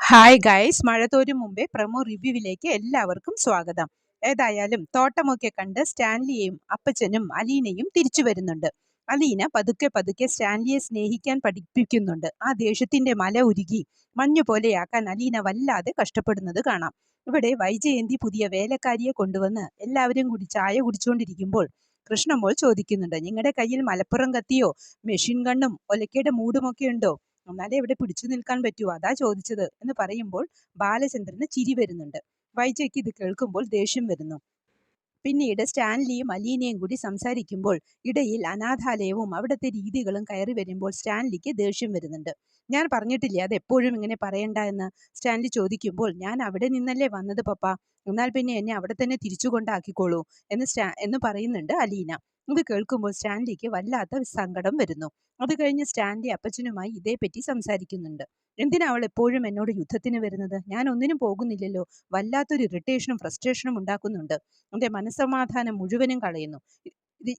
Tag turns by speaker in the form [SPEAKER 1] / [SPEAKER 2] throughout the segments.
[SPEAKER 1] Hi guys, മഴ തോരും മുമ്പേ promo റിവ്യൂവിലേക്ക് എല്ലാവർക്കും സ്വാഗതം. ഏതായാലും തോട്ടമൊക്കെ കണ്ട് സ്റ്റാൻലിയെയും അപ്പച്ചനും അലീനയും തിരിച്ചു വരുന്നുണ്ട്. അലീന പതുക്കെ പതുക്കെ സ്റ്റാൻലിയെ സ്നേഹിക്കാൻ പഠിപ്പിക്കുന്നുണ്ട്. ആ ദേഷ്യത്തിന്റെ മല ഉരുകി മഞ്ഞു പോലെയാക്കാൻ അലീന വല്ലാതെ കഷ്ടപ്പെടുന്നത് കാണാം. ഇവിടെ വൈജയന്തി പുതിയ വേലക്കാരിയെ കൊണ്ടുവന്ന് എല്ലാവരും കൂടി ചായ കുടിച്ചുകൊണ്ടിരിക്കുമ്പോൾ കൃഷ്ണമോൾ ചോദിക്കുന്നുണ്ട്, നിങ്ങളുടെ കയ്യിൽ മലപ്പുറം കത്തിയോ മെഷീൻ ഗണ്ണും ഒലക്കയുടെ മൂടുമൊക്കെ ഉണ്ടോ? എന്നാലേ ഇവിടെ പിടിച്ചു നിൽക്കാൻ പറ്റുമോ, അതാ ചോദിച്ചത് എന്ന് പറയുമ്പോൾ ബാലചന്ദ്രന് ചിരി വരുന്നുണ്ട്. വൈജയ്ക്ക് ഇത് കേൾക്കുമ്പോൾ ദേഷ്യം വരുന്നു. പിന്നീട് സ്റ്റാൻലിയും അലീനയും കൂടി സംസാരിക്കുമ്പോൾ ഇടയിൽ അനാഥാലയവും അവിടുത്തെ രീതികളും കയറി വരുമ്പോൾ സ്റ്റാൻലിക്ക് ദേഷ്യം വരുന്നുണ്ട്. ഞാൻ പറഞ്ഞിട്ടില്ലേ അത് എപ്പോഴും ഇങ്ങനെ പറയണ്ട എന്ന് സ്റ്റാൻലി ചോദിക്കുമ്പോൾ, ഞാൻ അവിടെ നിന്നല്ലേ വന്നത് പപ്പ, എന്നാൽ പിന്നെ എന്നെ അവിടെ തന്നെ തിരിച്ചു കൊണ്ടാക്കിക്കോളൂ എന്ന് പറയുന്നുണ്ട് അലീന. ഇത് കേൾക്കുമ്പോൾ സ്റ്റാൻലിക്ക് വല്ലാത്ത സങ്കടം വരുന്നു. അത് കഴിഞ്ഞ് സ്റ്റാൻലി അപ്പച്ചനുമായി ഇതേപ്പറ്റി സംസാരിക്കുന്നുണ്ട്. എന്തിനാ അവൾ എപ്പോഴും എന്നോട് യുദ്ധത്തിന് വരുന്നത്? ഞാൻ ഒന്നിനും പോകുന്നില്ലല്ലോ. വല്ലാത്തൊരു ഇറിറ്റേഷനും ഫ്രസ്ട്രേഷനും ഉണ്ടാക്കുന്നുണ്ട്. എൻ്റെ മനസ്സമാധാനം മുഴുവനും കളയുന്നു. ഇത്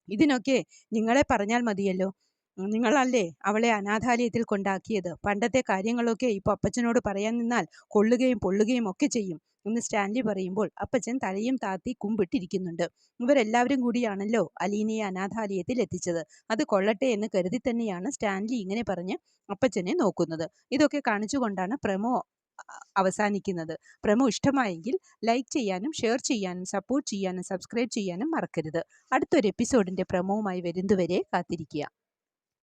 [SPEAKER 1] ഇതിനൊക്കെ നിങ്ങളെ പറഞ്ഞാൽ മതിയല്ലോ. നിങ്ങളല്ലേ അവളെ അനാഥാലയത്തിൽ കൊണ്ടാക്കിയത്. പണ്ടത്തെ കാര്യങ്ങളൊക്കെ ഇപ്പോൾ അപ്പച്ചനോട് പറയാൻ നിന്നാൽ കൊള്ളുകയും പൊള്ളുകയും ഒക്കെ ചെയ്യും എന്ന് സ്റ്റാൻലി പറയുമ്പോൾ അപ്പച്ചൻ തലയും താത്തി കുമ്പിട്ടിരിക്കുന്നുണ്ട്. ഇവരെല്ലാവരും കൂടിയാണല്ലോ അലീനയെ അനാഥാലയത്തിൽ എത്തിച്ചത്. അത് കൊള്ളട്ടെ എന്ന് കരുതി തന്നെയാണ് സ്റ്റാൻലി ഇങ്ങനെ പറഞ്ഞ് അപ്പച്ചനെ നോക്കുന്നത്. ഇതൊക്കെ കാണിച്ചുകൊണ്ടാണ് പ്രമോ അവസാനിക്കുന്നത്. പ്രമോ ഇഷ്ടമായെങ്കിൽ ലൈക്ക് ചെയ്യാനും ഷെയർ ചെയ്യാനും സപ്പോർട്ട് ചെയ്യാനും സബ്സ്ക്രൈബ് ചെയ്യാനും മറക്കരുത്. അടുത്തൊരു എപ്പിസോഡിൻ്റെ പ്രമോവുമായി വരുന്നതുവരെ കാത്തിരിക്കുക.